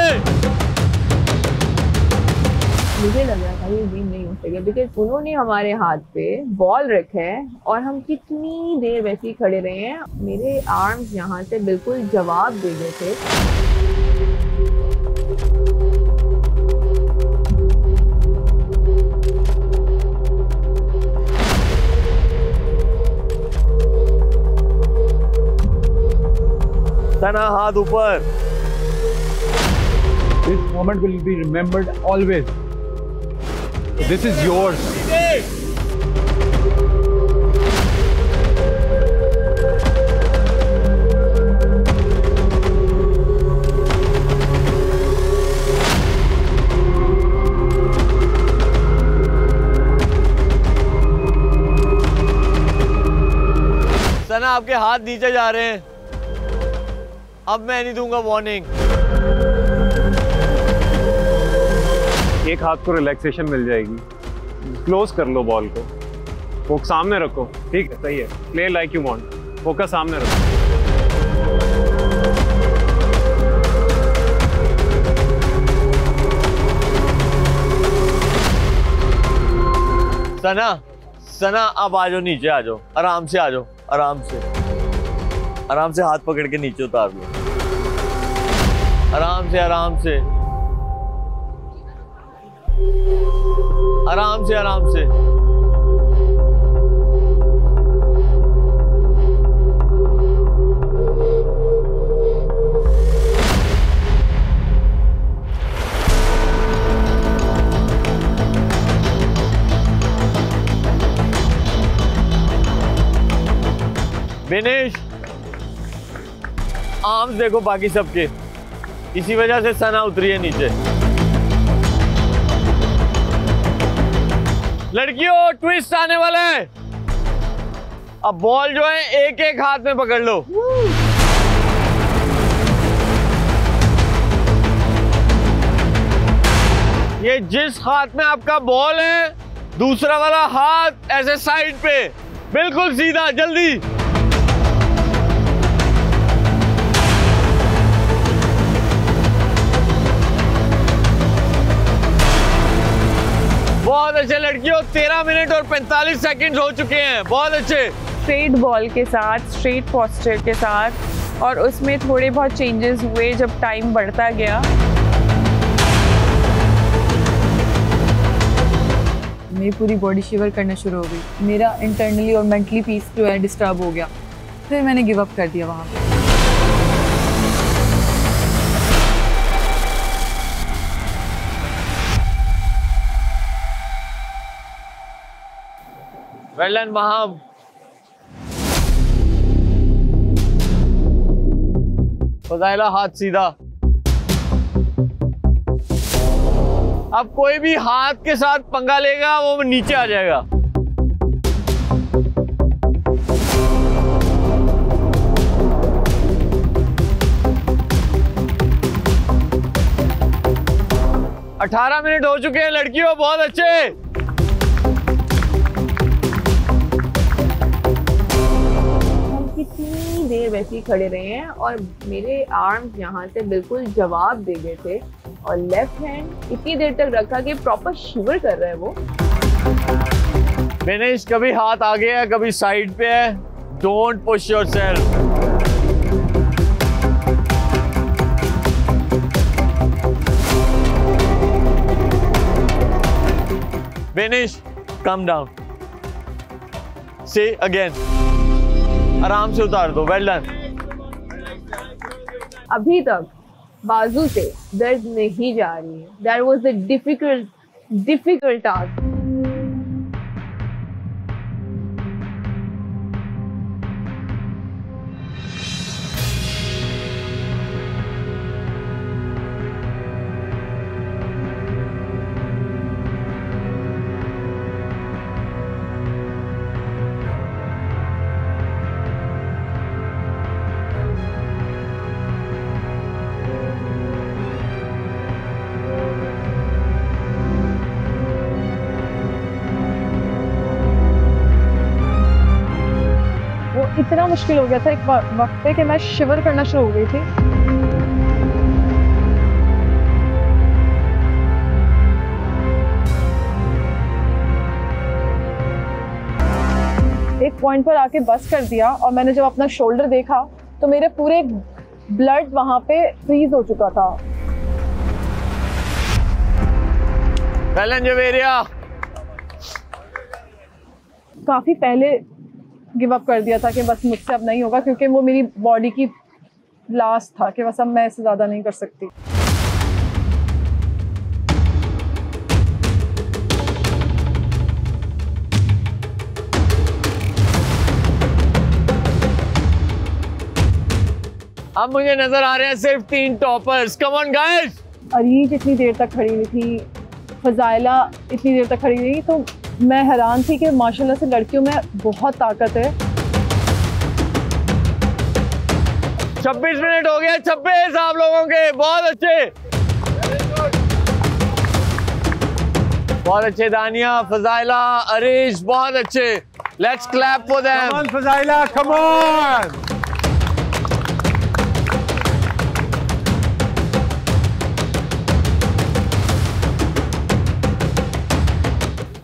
मुझे लग रहा था ये गेम नहीं हो सकेगा, बिकॉज उन्होंने हमारे हाथ पे बॉल रखा है और हम कितनी देर वैसे ही खड़े रहे हैं। मेरे आर्म्स यहाँ से बिल्कुल जवाब दे गए थे। सना हाथ ऊपर। This moment will be remembered always. This is yours. सना आपके हाथ नीचे जा रहे हैं, अब मैं नहीं दूंगा वार्निंग। एक हाथ को रिलैक्सेशन मिल जाएगी, क्लोज कर लो बॉल को, फोकस सामने रखो, ठीक है, सही है, play like you want, focus सामने रखो। सना अब आ जाओ, नीचे आ जाओ, आराम से आ जाओ, आराम से हाथ पकड़ के नीचे उतार लो, आराम से आराम से। फिनिश। आर्म्स देखो बाकी सबके, इसी वजह से सना उतरी है नीचे। लड़कियों ट्विस्ट आने वाला है, अब बॉल जो है एक एक हाथ में पकड़ लो। ये जिस हाथ में आपका बॉल है, दूसरा वाला हाथ ऐसे साइड पे, बिल्कुल सीधा, जल्दी। बहुत अच्छे लड़कियों, 13 मिनट और 45 सेकंड हो चुके हैं, बहुत अच्छे। स्ट्रेट बॉल के साथ, स्ट्रेट पोस्चर के साथ, और उसमें थोड़े बहुत चेंजेस हुए जब टाइम बढ़ता गया। मेरी पूरी बॉडी शिवर करना शुरू हो गई, मेरा इंटरनली और मेंटली पीस जो है डिस्टर्ब हो गया, फिर मैंने गिव अप कर दिया वहाँ पे। Well done महाम। फजाइला हाथ सीधा। अब कोई भी हाथ के साथ पंगा लेगा वो नीचे आ जाएगा। 18 मिनट हो चुके हैं लड़कियों, बहुत अच्छे। कितनी देर वैसे ही खड़े रहे हैं और मेरे आर्म्स यहाँ से बिल्कुल जवाब दे गए थे और लेफ्ट हैंड इतनी देर तक रखा कि प्रॉपर शिवर कर रहा है वो। विनेश कभी हाथ आगे है कभी साइड पे है, don't push yourself. Vinesh come down, से अगेन, आराम से उतार दो, वेल डन। अभी तक बाजू से दर्द नहीं जा रही है। That was the difficult task. इतना मुश्किल हो गया था एक वक्त पे कि मैं शिवर करना शुरू हो गई थी। एक पॉइंट पर आके बस कर दिया और मैंने जब अपना शोल्डर देखा तो मेरे पूरे ब्लड वहां पे फ्रीज हो चुका था। काफी पहले गिव अप कर दिया था कि बस मुझसे अब नहीं होगा, क्योंकि वो मेरी बॉडी की लास्ट था कि बस अब मैं इससे ज्यादा नहीं कर सकती। अब मुझे नजर आ रहे हैं सिर्फ 3 toppers. Come on guys. Areej इतनी देर तक खड़ी हुई थी, फजाइला इतनी देर तक खड़ी हुई, तो मैं हैरान थी कि माशाल्लाह से लड़कियों में बहुत ताकत है। 26 मिनट हो गए, 26 आप लोगों के, बहुत अच्छे, बहुत अच्छे। दानिया, फजाइला, अरीश, बहुत अच्छे। Let's clap for them. Come on Fazila, come on.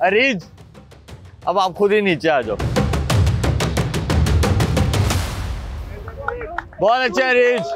Areej, अब आप खुद ही नीचे आ जाओ। बहुत अच्छे अरीज।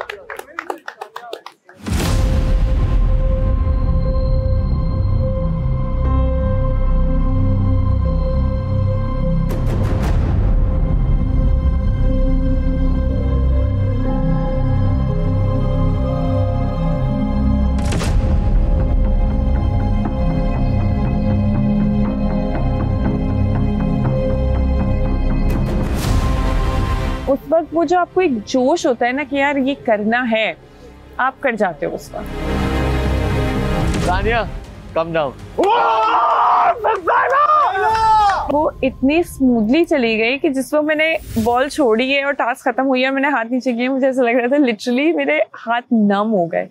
उस वक्त वो जो आपको एक जोश होता है ना कि यार ये करना है, आप कर जाते हो उस वक्त। दानिया, कम डाउन। वो इतनी स्मूथली चली गई कि जिस वक्त मैंने बॉल छोड़ी है और टास्क खत्म हुई है और मैंने हाथ नीचे किए, मुझे ऐसा लग रहा था लिटरली मेरे हाथ नम हो गए।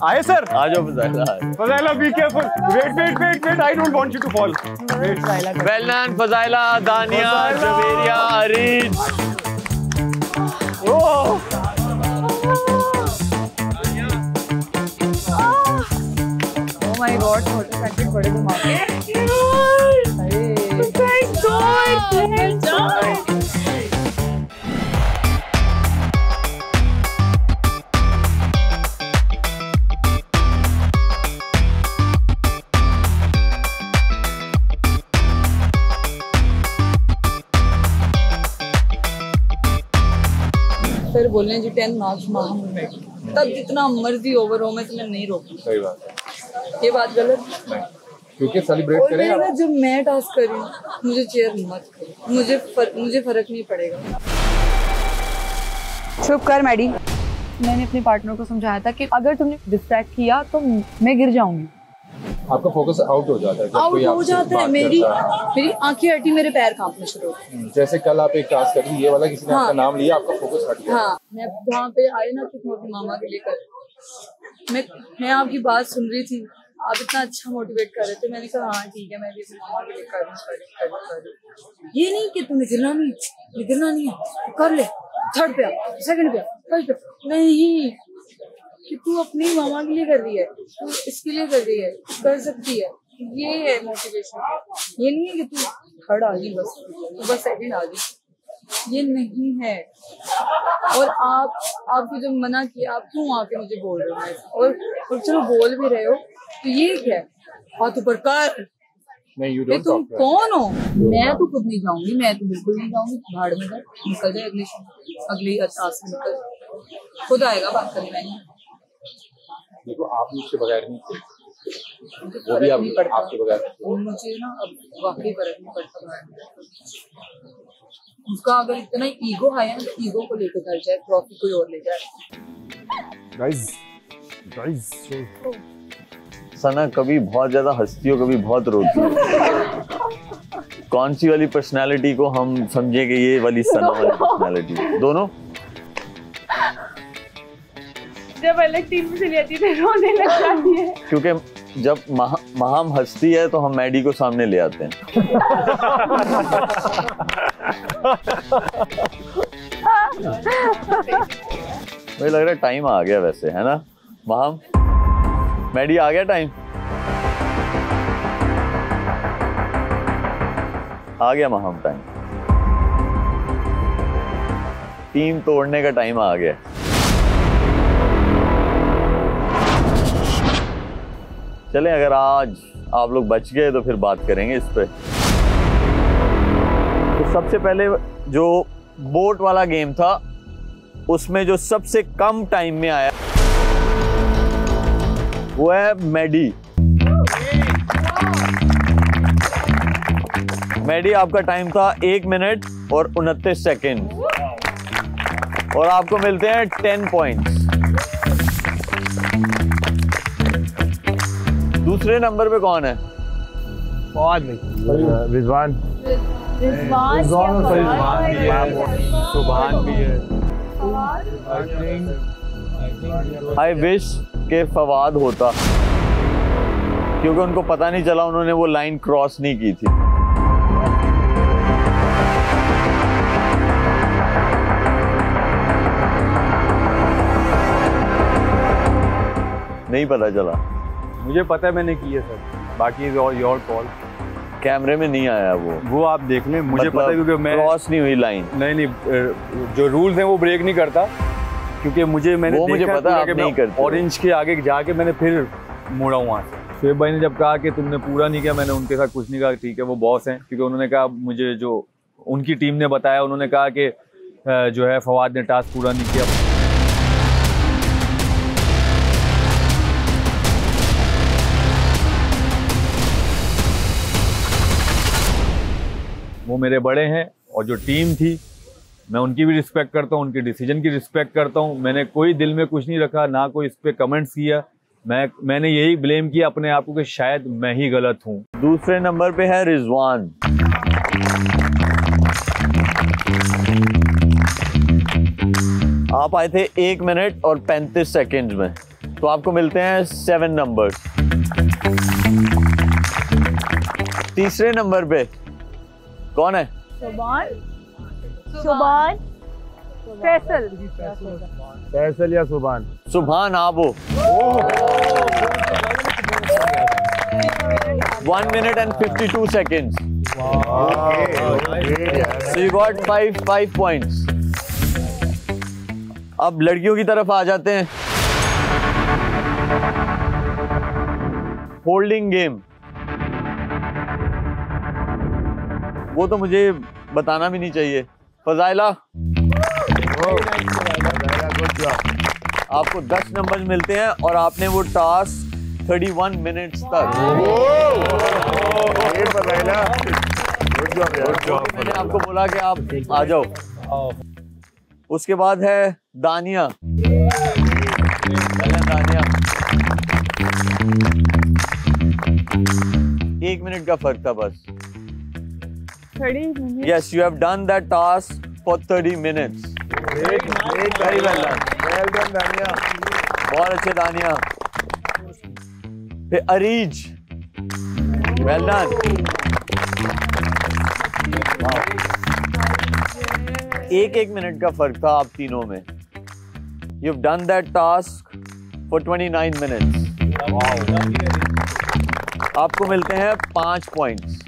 आए सर, आ जाओ Fazila. Fazila be careful, wait, I don't want you to fall. Well done Fazila, Dania, Javeria, Areej. Oh my god, छोटे पैकेट बड़े धमाके। Thank God. सर बोले जी 10 मार्क्स मांगूंगा, तब जितना मर्जी ओवर हो मैं तुम्हें नहीं रोकूंगा। सही बात है, ये बात गलत नहीं, क्योंकि सेलिब्रेट और करें मैं जब मैं टास्क कर रही हूँ, मुझे चेयर मत करो, मुझे फर्क नहीं पड़ेगा। चुप कर मैडी। मैंने अपने पार्टनर को समझाया था कि अगर तुमने डिस्ट्रैक्ट किया तो मैं गिर जाऊंगी। आपका फोकस आउट हो जाता है जब कोई आउट हो जाता है, बात मेरी करता है। आंखें हटी, मेरे पैर कांपने शुरू हो गए। जैसे कल आप एक टास्क कर रही, ये वाला किसी ने हाँ। आपका नाम लिया, आपका फोकस हट गया। हाँ, मैं जहाँ पे आए ना कि मैं अपनी मामा के लिए कर मैं आपकी बात सुन रही थी, आप इतना अच्छा मोटिवेट कर रहे थे, मैंने कहा हाँ ठीक है, मैं भी मामा के लिए कर रही। ये नहीं कि तू निकलना नहीं है, कर ले, थर्ड पे आ, सेकंड पे आ, फर्स्ट पे, नहीं कि तू अपनी मामा के लिए कर रही है, तू इसके लिए कर रही है, कर सकती है, ये है मोटिवेशन। ये नहीं है कि तू थर्ड आ गई बस, तू बस सेकंड आ गई, ये नहीं है। और आपको जब मना किया, आप क्यों आके मुझे बोल रहे हो, और चलो बोल भी रहे हो तो ये क्या है, हाथ ऊपर कर, तुम कौन हो? मैं तो खुद नहीं जाऊंगी, मैं तो बिल्कुल नहीं जाऊंगी, भाड़ में निकल जाए अगली टास्क में निकल, खुद आएगा बात करने में। देखो आप मुझसे बगैर नहीं, वो भी आपके बगैर मुझे ना अब वाकई फर्क नहीं पड़ता। उसका अगर इतना ईगो है ना, तो ईगो को लेकर घर जाए, ट्रॉफी कोई और ले जाए। गाइस सना कभी बहुत ज्यादा हंसती हो, कभी बहुत रोती हो। कौन सी वाली पर्सनालिटी को हम समझेंगे, ये वाली सना वाली पर्सनालिटी? दोनों जब अलग टीम में चली जाती है रोने लग जाती है, क्योंकि जब महाम हंसती है तो हम मैडी को सामने ले आते हैं। मुझे लग रहा है टाइम आ गया वैसे, है ना महाम? मैडी आ गया टाइम, आ गया महाम टाइम, टीम तोड़ने का टाइम आ गया। चलें, अगर आज आप लोग बच गए तो फिर बात करेंगे इस पे। तो सबसे पहले जो बोट वाला गेम था, उसमें जो सबसे कम टाइम में आया वो है मैडी। मैडी, आपका टाइम था 1 मिनट और 29 सेकेंड, और आपको मिलते हैं 10 पॉइंट्स। दूसरे नंबर पे कौन है? रिजवान सुभान भी है। आई विश के फवाद होता, क्योंकि उनको पता नहीं चला, उन्होंने वो लाइन क्रॉस नहीं की थी। नहीं पता चला। मुझे पता है मैंने की है सर, बाकी योर कॉल। कैमरे में नहीं आया वो आप देख लें, मुझे पता है क्योंकि मैं क्रॉस नहीं हुई लाइन। नहीं, जो रूल्स हैं वो ब्रेक नहीं करता, क्योंकि मैंने मुझे पता है नहीं करते। ऑरेंज के आगे जाके मैंने फिर मुड़ा वहाँ से। शेब भाई ने जब कहा कि तुमने पूरा नहीं किया, मैंने उनके साथ कुछ नहीं कहा, ठीक है वो बॉस हैं, क्योंकि उन्होंने कहा, मुझे जो उनकी टीम ने बताया, उन्होंने कहा कि जो है फवाद ने टास्क पूरा नहीं किया। वो मेरे बड़े हैं, और जो टीम थी मैं उनकी भी रिस्पेक्ट करता हूँ, उनके डिसीजन की रिस्पेक्ट करता हूँ। मैंने कोई दिल में कुछ नहीं रखा, ना कोई इस पे कमेंट्स किया। मैंने यही ब्लेम किया अपने आप को कि शायद मैं ही गलत हूँ। दूसरे नंबर पे है रिजवान। आप आए थे 1 मिनट और 35 सेकेंड में, तो आपको मिलते हैं 7 नंबर्स। तीसरे नंबर पे कौन है? सुभान फैसल या सुभान? सुभान आप हो। 1 minute and 52 seconds. So you got 5 points. अब लड़कियों की तरफ आ जाते हैं। होल्डिंग गेम, वो तो मुझे बताना भी नहीं चाहिए। फजाइला, आपको 10 नंबर मिलते हैं, और आपने वो टास्क 31 मिनट्स तक। मैंने आपको बोला कि आप आ जाओ। उसके बाद है दानिया। दानिया 1 मिनट का फर्क था बस। 30 minutes. Yes, you have done that task for 30 minutes. Very well done. Well done, Dania. बहुत अच्छे दानिया। फिर अरीज, वेल डन। 1 मिनट का फर्क था आप तीनों में। You've done that task for 29 minutes. आपको मिलते हैं 5 पॉइंट्स।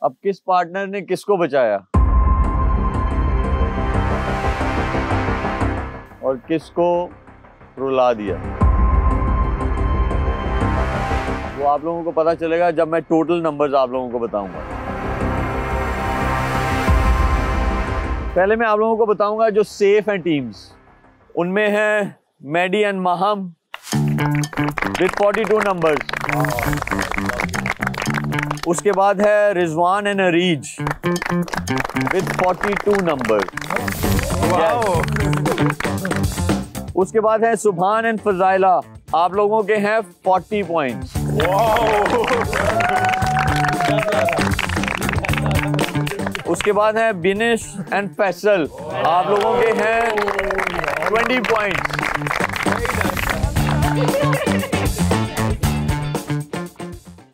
अब किस पार्टनर ने किसको बचाया और किसको रुला दिया, वो आप लोगों को पता चलेगा जब मैं टोटल नंबर्स आप लोगों को बताऊंगा। पहले मैं आप लोगों को बताऊंगा जो सेफ हैं टीम्स, उनमें है Maddy and Maham with 42 numbers. उसके बाद है Rizwan and Areej with 42 numbers. उसके बाद है सुभान एंड फजाइला, आप लोगों के हैं 40 पॉइंट्स। उसके बाद है बिनिश एंड फैसल, आप लोगों के हैं 20 पॉइंट्स।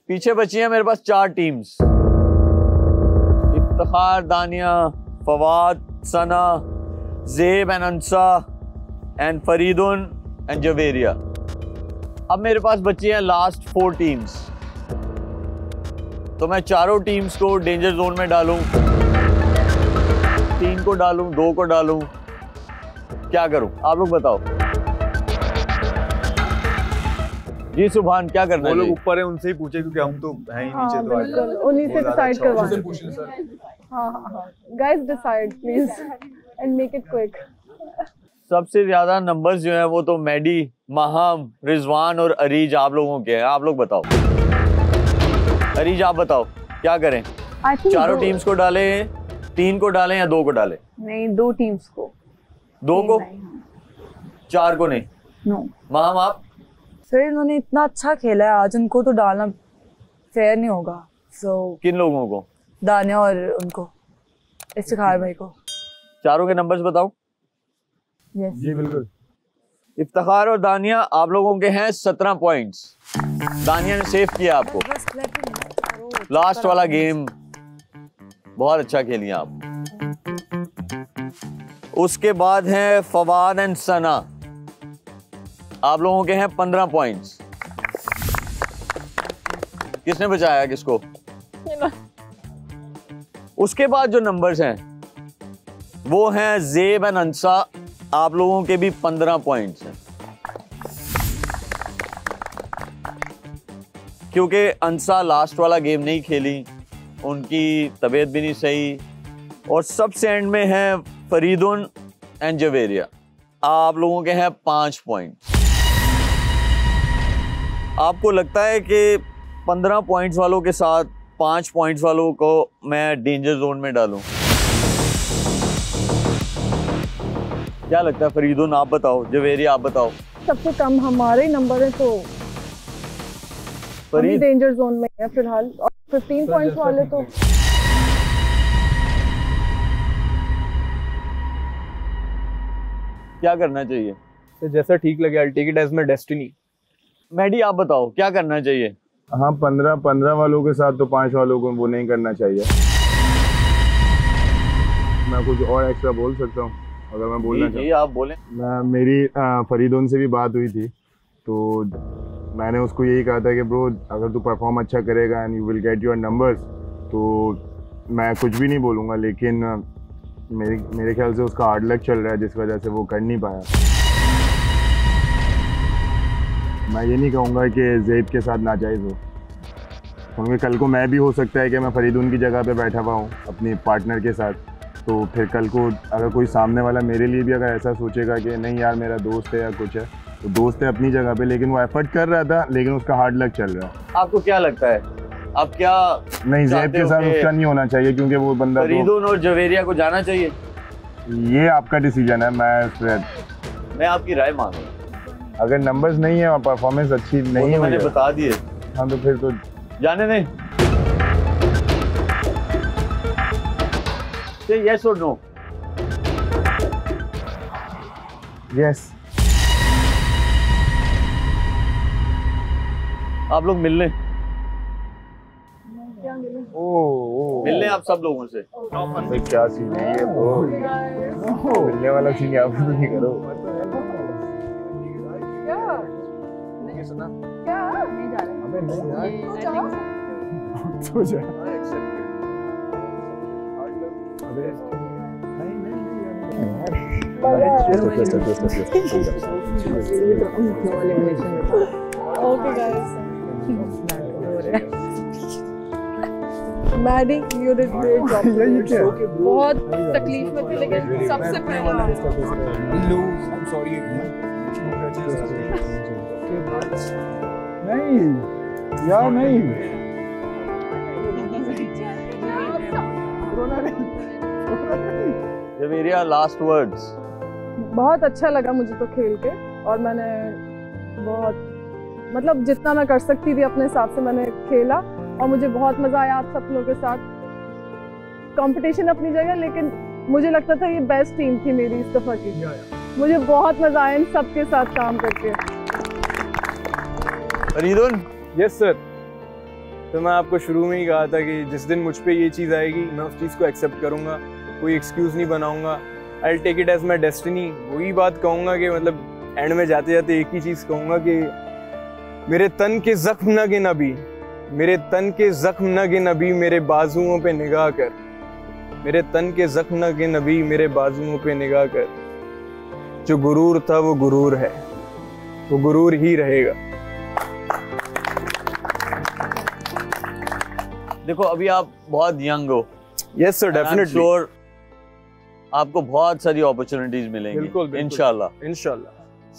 पीछे बची हैं मेरे पास 4 teams, Iftikhar, Dania, Fawad, Sana, Zeb and Ansa and Fareedun and Javeria. अब मेरे पास बची हैं लास्ट 4 टीम्स, तो मैं चारों टीम्स को डेंजर जोन में डालूं, 3 को डालूं, 2 को डालूं, क्या करूं आप लोग बताओ। जी सुभान, क्या करना है? वो लोग ऊपर है, उनसे ही पूछे क्योंकि हम तो हैं ही नीचे। तो बिल्कुल उन्हीं से डिसाइड करवाएं। हाँ guys decide please and make it quick. सबसे ज्यादा नंबर्स जो हैं वो तो मैडी, माहम, रिजवान और अरीज आप लोगों के हैं। आप लोग बताओ, अरीज आप बताओ क्या करें? चारों टीम्स को डालें, 3 को डालें या 2 को डालें? नहीं, 2 टीम्स को। 2 को? 4 को नहीं? नो। माहम आप? सर इन्होंने इतना अच्छा खेला है आज, उनको तो डालना फेयर नहीं होगा। किन लोगों को? दानिया और उनको, इफ्तिखार भाई को। चारों के नंबर्स बताओ। यस जी बिल्कुल। इफ्तिखार और दानिया आप लोगों के हैं 17 पॉइंट्स। दानिया ने सेव किया आपको। लास्ट वाला गेम बहुत अच्छा खेली आप। उसके बाद है फवाद एंड सना, आप लोगों के हैं 15 पॉइंट्स। किसने बचाया किसको? उसके बाद जो नंबर्स हैं वो हैं ज़ेब एंड अंसा, आप लोगों के भी 15 पॉइंट्स हैं। क्योंकि अंसा लास्ट वाला गेम नहीं खेली, उनकी तबीयत भी नहीं सही। और सबसे एंड में है फरीदुन एंड जवेरिया, आप लोगों के हैं 5 पॉइंट्स। आपको लगता है कि 15 पॉइंट्स वालों के साथ 5 पॉइंट्स वालों को मैं डेंजर जोन में डालूं? क्या लगता है फरीदुन आप बताओ, जवेरिया आप बताओ। सबसे कम हमारे नंबर है तो फरीद डेंजर जोन में है फिलहाल, और 15 पॉइंट्स वाले तो क्या करना चाहिए? तो जैसा ठीक लगे, I'll take it as my destiny। Maddy आप बताओ क्या करना चाहिए? हाँ 15 वालों के साथ तो 5 वालों को वो नहीं करना चाहिए। मैं कुछ और एक्स्ट्रा बोल सकता हूँ अगर मैं बोलना चाहूँ? जी आप बोलें। मेरी फरीदुन से भी बात हुई थी, तो मैंने उसको यही कहा था कि ब्रो अगर तू परफॉर्म अच्छा करेगा and you will get your numbers, तो मैं कुछ भी नहीं बोलूँगा। लेकिन मेरे ख्याल से उसका हार्ड लक चल रहा है जिस वजह से वो कर नहीं पाया। मैं ये नहीं कहूँगा कि ज़ेब के साथ नाजायज़ हो, क्योंकि कल को मैं भी हो सकता है कि मैं फरीदुन की जगह पे बैठा हुआ हूँ अपनी पार्टनर के साथ, तो फिर कल को अगर कोई सामने वाला मेरे लिए भी अगर ऐसा सोचेगा कि नहीं यार मेरा दोस्त है या कुछ है, तो दोस्त है अपनी जगह पे, लेकिन वो एफर्ट कर रहा था, लेकिन उसका हार्ड लक चल रहा है। आपको क्या लगता है अब क्या? नहीं, ज़ेब के साथ उसका नहीं होना चाहिए, क्योंकि वो बंदा फरीदुन और जवेरिया को जाना चाहिए। ये आपका डिसीजन है, मैं आपकी राय मांग रहा हूँ। अगर नंबर्स नहीं है और परफॉर्मेंस अच्छी नहीं तो मैंने हुई, बता दिए। हाँ तो फिर तो जाने दें। यस और नो? यस। आप लोग मिल लें, मिलने आप सब लोगों से। भाई क्या सीन है ये ब्रो, मिलने वाला सीन यहाँ पे तो नहीं करो। सो जा। Okay guys. Maddy, you did great job. बहुत तकलीफ में थे लेकिन सबसे पहले नहीं यार नहीं, जवेरिया, लास्ट वर्ड्स। बहुत अच्छा लगा मुझे तो खेल के, और मैंने बहुत मतलब जितना मैं कर सकती थी अपने हिसाब से मैंने खेला, और मुझे बहुत मजा आया आप सब लोगों के साथ। कंपटीशन अपनी जगह, लेकिन मुझे लगता था ये बेस्ट टीम थी मेरी इस दफा की। मुझे बहुत मजा आया इन सबके साथ काम करके। फरीदुन। Yes sir. तो मैं आपको शुरू में ही कहा था कि जिस दिन मुझ पे ये चीज़ आएगी मैं उस चीज़ को एक्सेप्ट करूँगा, कोई एक्सक्यूज़ नहीं बनाऊँगा। I take it as my destiny. वही बात कहूँगा कि मतलब एंड में जाते जाते एक ही चीज़ कहूँगा कि मेरे तन के जख्म न गिन अभी, मेरे तन के जख्म न गिन अभी, मेरे बाजुओं पे निगाह कर, मेरे तन के जख्म न गिन अभी, मेरे बाजुओं पे निगाह कर। जो गुरूर था वो गुरूर है, वो गुरूर ही रहेगा। देखो अभी आप बहुत यंग हो। Yes sir, definitely. श्योर आपको बहुत सारी अपॉर्चुनिटीज मिलेंगी। बिल्कुल, इंशाल्लाह इंशाल्लाह।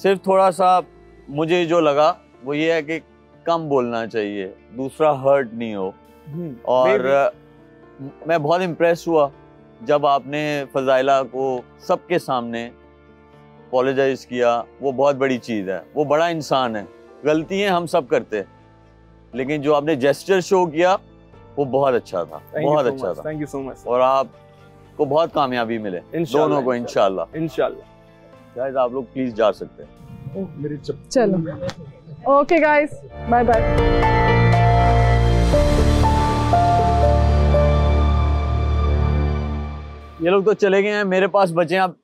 सिर्फ थोड़ा सा मुझे जो लगा वो ये है कि कम बोलना चाहिए, दूसरा हर्ट नहीं हो। और मैं बहुत इम्प्रेस हुआ जब आपने फजाइला को सबके सामने अपोलोजाइज किया। वो बहुत बड़ी चीज़ है, वो बड़ा इंसान है। गलतियाँ हम सब करते हैं, लेकिन जो आपने जेस्चर शो किया वो बहुत अच्छा था, बहुत अच्छा था। Thank you so much. और आपको बहुत कामयाबी मिले दोनों को इंशाल्लाह। इंशाल्लाह। गाइस आप लोग प्लीज जा सकते हैं। मेरी चलो ओके गाइस, बाय बाय। ये लोग तो चले गए हैं, मेरे पास बचे हैं अब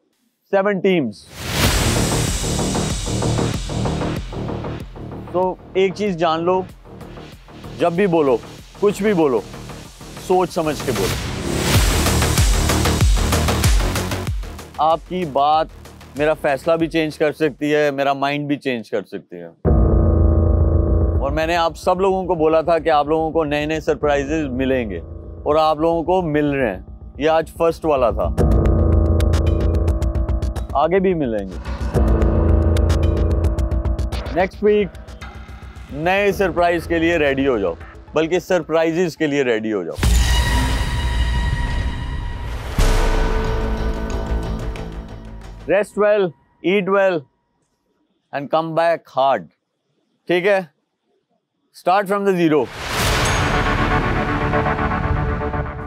7 टीम्स। तो एक चीज जान लो, जब भी बोलो, कुछ भी बोलो, सोच समझ के बोलो। आपकी बात मेरा फैसला भी चेंज कर सकती है, मेरा माइंड भी चेंज कर सकती है। और मैंने आप सब लोगों को बोला था कि आप लोगों को नए नए सरप्राइजेस मिलेंगे, और आप लोगों को मिल रहे हैं। ये आज फर्स्ट वाला था, आगे भी मिलेंगे। नेक्स्ट वीक नए सरप्राइज के लिए रेडी हो जाओ, बल्कि सरप्राइजेस के लिए रेडी हो जाओ। Rest well, eat well and come back hard. ठीक है, स्टार्ट फ्रॉम द जीरो।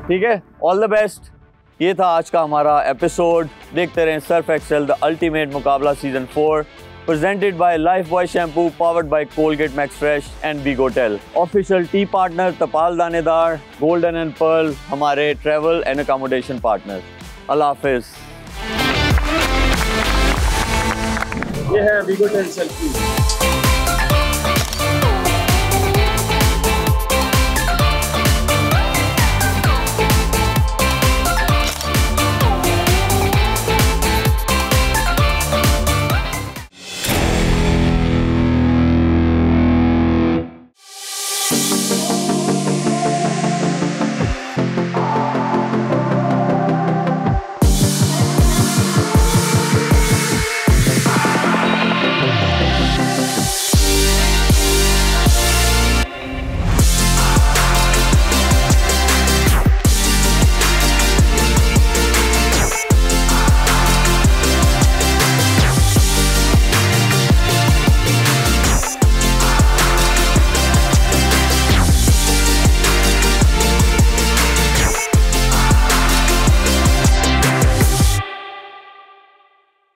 ठीक है, ऑल द बेस्ट। ये था आज का हमारा एपिसोड। देखते रहें सर्फ एक्सेल द अल्टीमेट मुकाबला season 4, presented by Lifebuoy shampoo, powered by Colgate Max Fresh and Bigotel. Official tea partner Tapal Danedar, Golden and Pearl, हमारे travel and accommodation partners. अल्लाह हाफिज। ये है Bigotel सेल्फी।